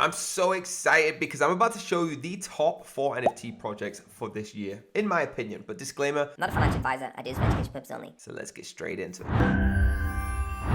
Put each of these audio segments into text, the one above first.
I'm so excited because I'm about to show you the top 4 NFT projects for this year, in my opinion. But disclaimer, not a financial advisor, ideas for education purposes only. So let's get straight into it.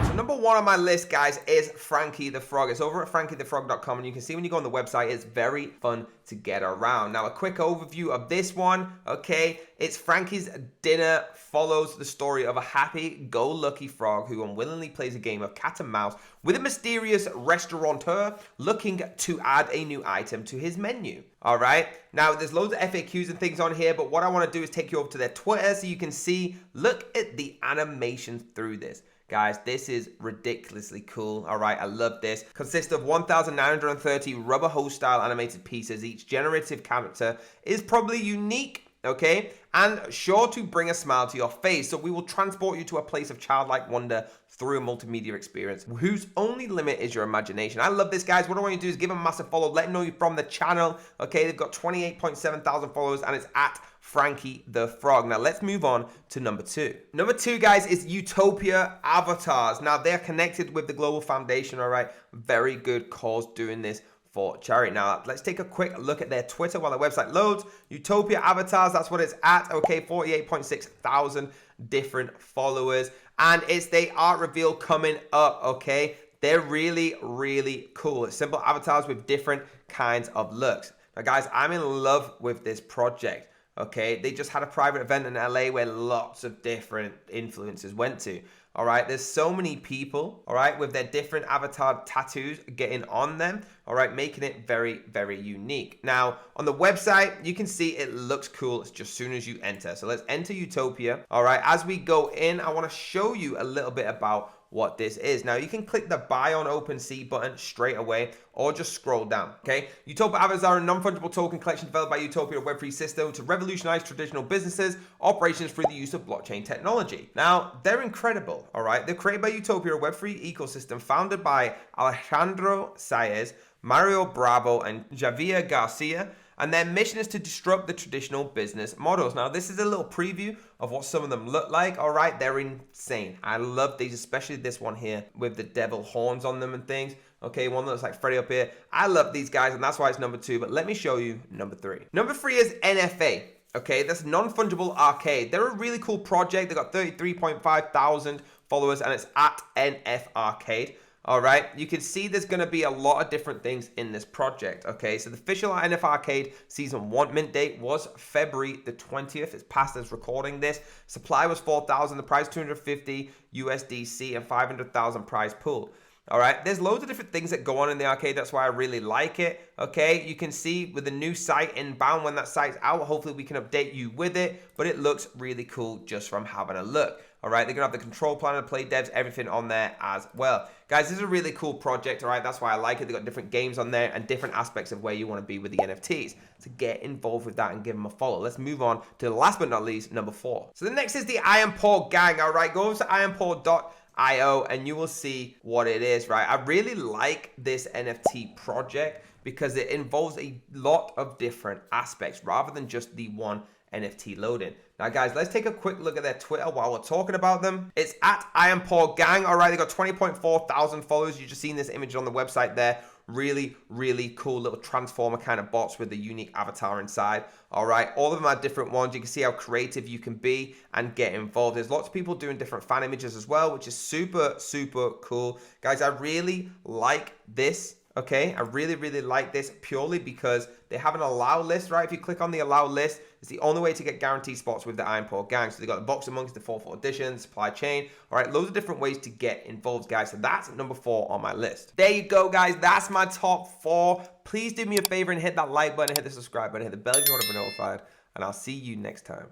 So number 1 on my list, guys, is Frankie the Frog. It's over at frankieTheFrog.com, and you can see when you go on the website, it's very fun to get around. Now, a quick overview of this one, okay? It's Frankie's dinner follows the story of a happy-go-lucky frog who unwillingly plays a game of cat and mouse with a mysterious restaurateur looking to add a new item to his menu. All right, now there's loads of FAQs and things on here, but what I want to do is take you over to their Twitter so you can see, look at the animations through this. Guys, this is ridiculously cool. All right, I love this. Consists of 1,930 rubber hose style animated pieces. Each generative character is probably unique, okay, and sure to bring a smile to your face. So we will transport you to a place of childlike wonder through a multimedia experience whose only limit is your imagination. I love this, guys. What I want you to do is give them a massive follow. Let them know you're from the channel, okay? They've got 28.7 thousand followers, and it's at Frankie the Frog. Now let's move on to number 2. Number 2, guys, is Utopia Avatars. Now they're connected with the Global Foundation, all right? Very good cause doing this for charity. Now let's take a quick look at their Twitter while the website loads. Utopia Avatars, that's what it's at, okay? 48.6 thousand different followers, and it's the art reveal coming up, okay? They're really, really cool. It's simple avatars with different kinds of looks. Now, guys, I'm in love with this project. Okay, they just had a private event in LA where lots of different influencers went to. All right, there's so many people, all right, with their different avatar tattoos getting on them, all right, making it very, very unique. Now, on the website, you can see it looks cool. It's just as soon as you enter. So let's enter Utopia. All right, as we go in, I want to show you a little bit about what this is. Now, you can click the buy on OpenSea button straight away or just scroll down, okay? Utopia Avatars are a non-fungible token collection developed by Utopia, a Web3 system to revolutionize traditional businesses operations through the use of blockchain technology. Now, they're incredible, all right? They're created by Utopia, a Web3 ecosystem founded by Alejandro Saez, Mario Bravo, and Javier Garcia, and their mission is to disrupt the traditional business models. Now, this is a little preview of what some of them look like. All right, they're insane. I love these, especially this one here with the devil horns on them and things. Okay, one that looks like Freddy up here. I love these guys, and that's why it's number 2. But let me show you number 3. Number 3 is NFA. Okay, that's non-fungible arcade. They're a really cool project. They got 33.5 thousand followers, and it's at NF Arcade. All right, you can see there's going to be a lot of different things in this project, okay? So the official NF Arcade Season 1 mint date was February the 20th. It's past as recording this. Supply was 4,000, the price 250 USDC, and 500,000 prize pool. All right, there's loads of different things that go on in the arcade. That's why I really like it, okay? You can see with the new site inbound, when that site's out, hopefully we can update you with it, but it looks really cool just from having a look. All right, they're going to have the control planner, play devs, everything on there as well. Guys, this is a really cool project, all right? That's why I like it. They've got different games on there and different aspects of where you want to be with the NFTs. So get involved with that and give them a follow. Let's move on to the last but not least, number 4. So the next is the Iron Paw Gang, all right? Go over to ironpaw.io and you will see what it is, right? I really like this NFT project because it involves a lot of different aspects rather than just the one NFT loading. Now, guys, let's take a quick look at their Twitter while we're talking about them. It's at Iron Paw Gang. All right, they got 20.4 thousand followers. You've just seen this image on the website there. Really, really cool little transformer kind of bots with the unique avatar inside. All right, all of them are different ones. You can see how creative you can be and get involved. There's lots of people doing different fan images as well, which is super, super cool. Guys, I really like this. Okay, I really, really like this purely because they have an allow list, right? If you click on the allow list, it's the only way to get guaranteed spots with the Iron Paw Gang. So they got the box amongst the 4th edition, supply chain. All right, loads of different ways to get involved, guys. So that's number 4 on my list. There you go, guys. That's my top 4. Please do me a favor and hit that like button, hit the subscribe button, hit the bell if you want to be notified. And I'll see you next time.